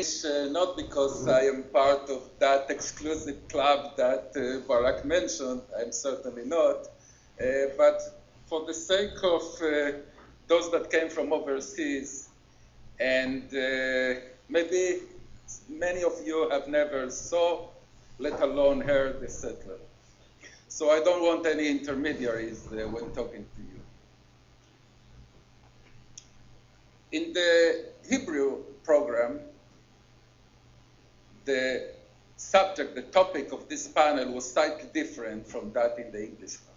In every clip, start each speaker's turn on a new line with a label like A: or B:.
A: English, not because I am part of that exclusive club that Barak mentioned, I'm certainly not, but for the sake of those that came from overseas, and maybe many of you have never saw, let alone heard, the settler. So I don't want any intermediaries when talking to you. In the Hebrew program, the subject, the topic of this panel was slightly different from that in the English one.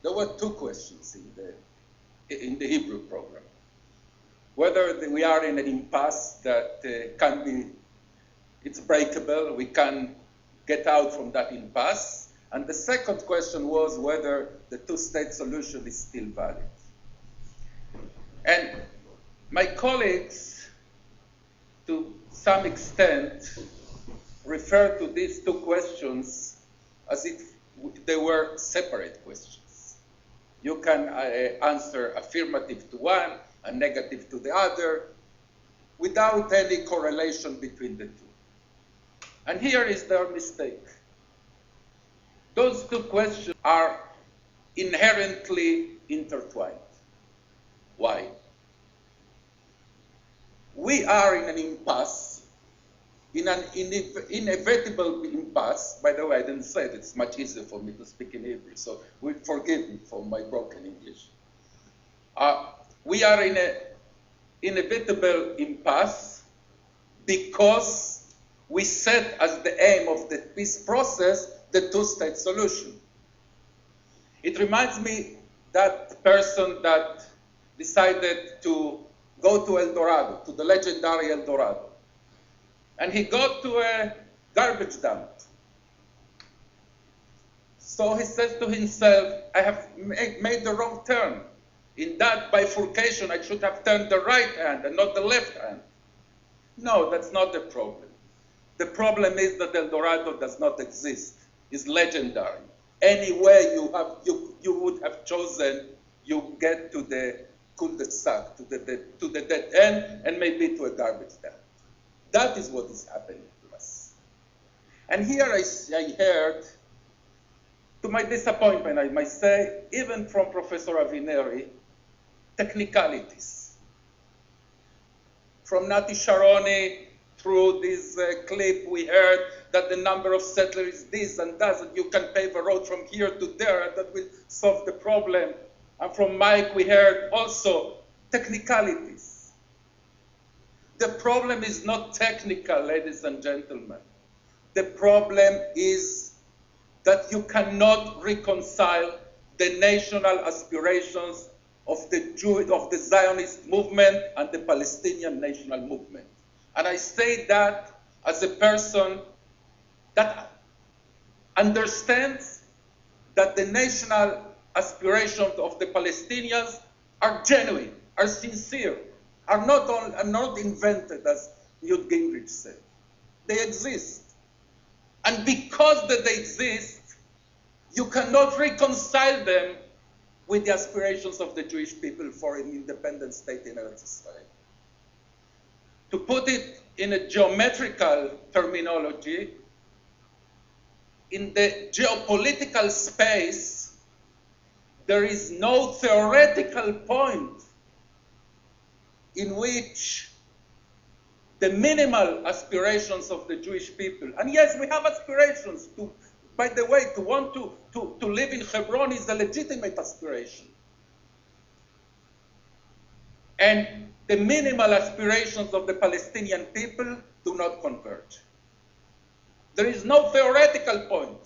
A: There were two questions in the Hebrew program. Whether we are in an impasse that can be, it's breakable, we can get out from that impasse. And the second question was whether the two-state solution is still valid. And my colleagues, to some extent, refer to these two questions as if they were separate questions. You can answer affirmative to one and negative to the other without any correlation between the two. And here is their mistake. Those two questions are inherently intertwined. Why? We are in an impasse, in an inevitable impasse. By the way, I didn't say it. It's much easier for me to speak in Hebrew, so forgive me for my broken English. We are in an inevitable impasse because we set as the aim of the peace process the two-state solution. It reminds me that person that decided to go to El Dorado, to the legendary El Dorado. And he got to a garbage dump. So he says to himself, I have made the wrong turn. In that bifurcation, I should have turned the right hand and not the left hand. No, that's not the problem. The problem is that El Dorado does not exist. It's legendary. Anywhere you would have chosen, you get to the cul-de-sac, to the dead end, and maybe to a garbage dump. That is what is happening to us. And here I heard, to my disappointment, I might say, even from Professor Avineri, technicalities. From Nati Sharoni, through this clip, we heard that the number of settlers is this and that, and you can pave a road from here to there, and that will solve the problem. And from Mike, we heard also technicalities. The problem is not technical, ladies and gentlemen. The problem is that you cannot reconcile the national aspirations of the Zionist movement and the Palestinian national movement. And I say that as a person that understands that the national aspirations of the Palestinians are genuine, are sincere, are not invented, as Newt Gingrich said. They exist. And because that they exist, you cannot reconcile them with the aspirations of the Jewish people for an independent state in Eretz Israel. To put it in a geometrical terminology, in the geopolitical space, there is no theoretical point in which the minimal aspirations of the Jewish people, and yes, we have aspirations to, by the way, to want to live in Hebron is a legitimate aspiration. And the minimal aspirations of the Palestinian people do not converge. There is no theoretical point.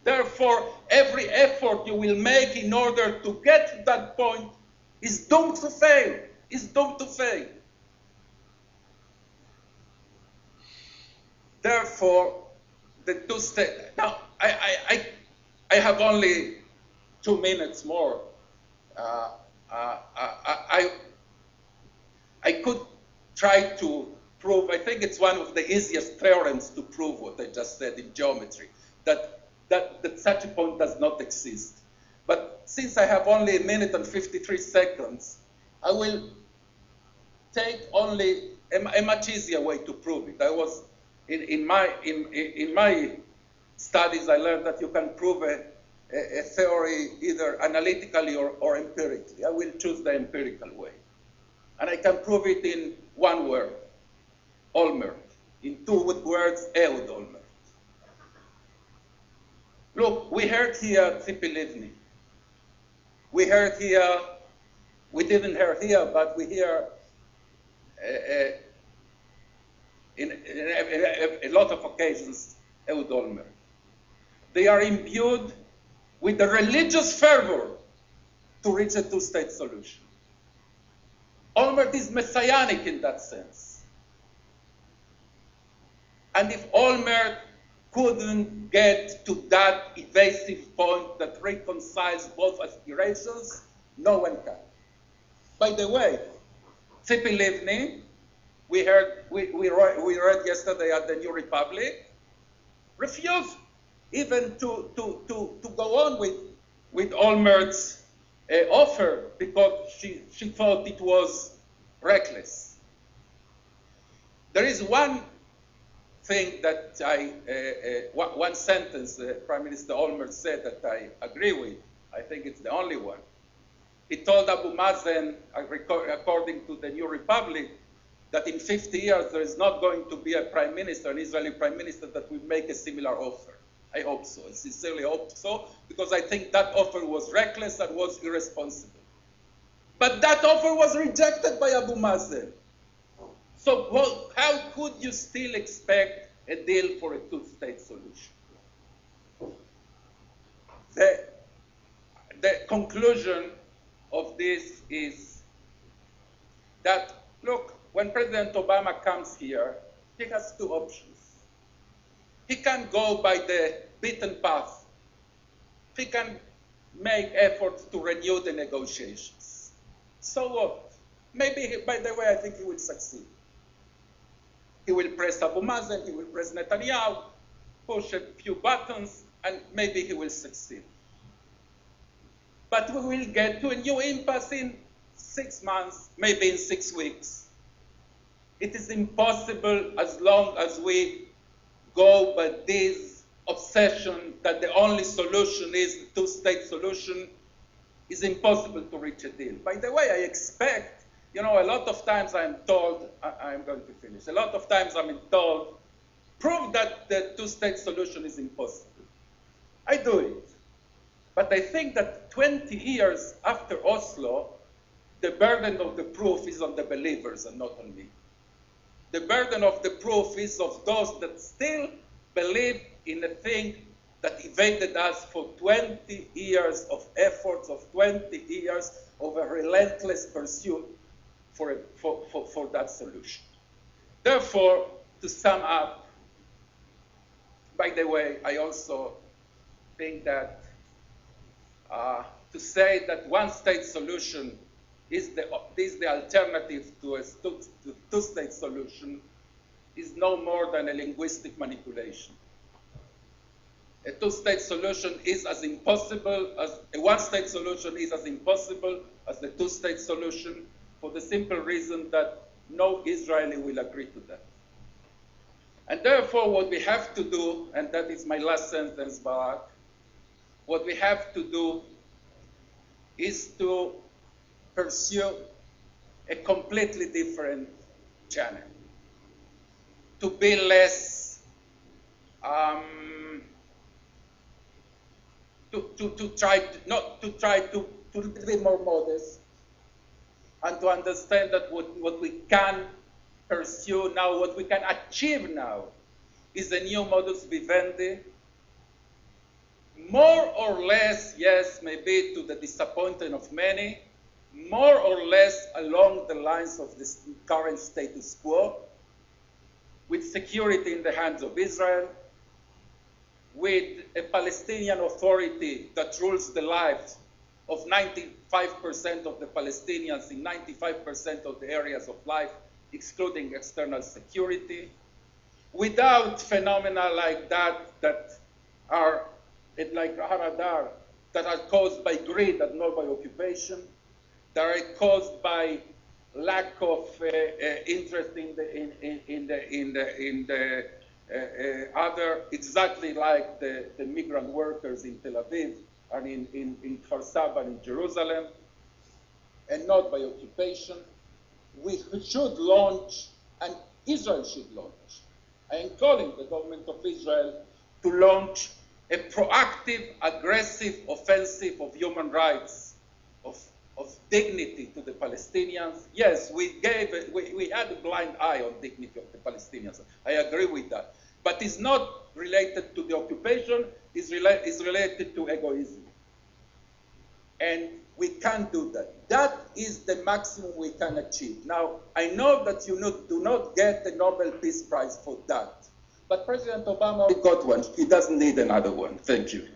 A: Therefore, every effort you will make in order to get to that point is doomed to fail, is doomed to fail. Therefore, the two-state, now, I have only 2 minutes more. I could try to prove, I think it's one of the easiest theorems to prove what I just said in geometry, that such a point does not exist. But since I have only 1 minute and 53 seconds, I will take only a much easier way to prove it. I was in my studies, I learned that you can prove a theory either analytically or empirically. I will choose the empirical way. And I can prove it in one word, Olmert. In two words, Ehud Olmert. Look, we heard here Tzipi Livni. We heard here, we didn't hear here, but we hear in a lot of occasions Ehud Olmert. They are imbued with the religious fervor to reach a two-state solution. Olmert is messianic in that sense. And if Olmert couldn't get to that evasive point that reconciles both aspirations, no one can. By the way, Tzipi Livni, we read yesterday at the New Republic, refused even to go on with Olmert's offer because she thought it was reckless. There is one thing that one sentence Prime Minister Olmert said that I agree with. I think it's the only one. He told Abu Mazen, according to the New Republic, that in 50 years there is not going to be a prime minister, an Israeli prime minister, that will make a similar offer. I hope so. I sincerely hope so, because I think that offer was reckless and was irresponsible. But that offer was rejected by Abu Mazen. So how could you still expect a deal for a two-state solution? The conclusion of this is that, look, when President Obama comes here, he has two options. He can go by the beaten path. He can make efforts to renew the negotiations. So what? Maybe, by the way, I think he will succeed. He will press Abu Mazen, he will press Netanyahu, push a few buttons, and maybe he will succeed. But we will get to a new impasse in 6 months, maybe in 6 weeks. It is impossible as long as we go by this obsession that the only solution is the two-state solution. It's impossible to reach a deal. By the way, I expect, a lot of times I'm told, I'm going to finish, a lot of times I'm told, prove that the two-state solution is impossible. I do it. But I think that 20 years after Oslo, the burden of the proof is on the believers and not on me. The burden of the proof is of those that still believe in a thing that evaded us for 20 years of efforts, of 20 years of a relentless pursuit for that solution. Therefore, to sum up, by the way, I also think that to say that one-state solution is the alternative to a two-state solution is no more than a linguistic manipulation. A two-state solution is as impossible as a one-state solution is as impossible as the two-state solution, for the simple reason that no Israeli will agree to that. And therefore, what we have to do, and that is my last sentence, Barak, what we have to do is to pursue a completely different channel, to be less, to try to be more modest, and to understand that what we can pursue now, what we can achieve now, is a new modus vivendi, more or less, yes, maybe to the disappointment of many, more or less along the lines of this current status quo, with security in the hands of Israel, with a Palestinian Authority that rules the lives of 95% of the Palestinians in 95% of the areas of life, excluding external security, without phenomena like that are like Haradar, that are caused by greed and not by occupation, that are caused by lack of interest in the other, exactly like the migrant workers in Tel Aviv and in Kfar Saba and in Jerusalem, and not by occupation. We should launch, and Israel should launch. I am calling the government of Israel to launch a proactive, aggressive offensive of human rights, of dignity to the Palestinians. Yes, we had a blind eye on dignity of the Palestinians. I agree with that. But it's not related to the occupation, it's related to egoism. And we can't do that. That is the maximum we can achieve. Now, I know that you do not get the Nobel Peace Prize for that. But President Obama got one. He doesn't need another one. Thank you.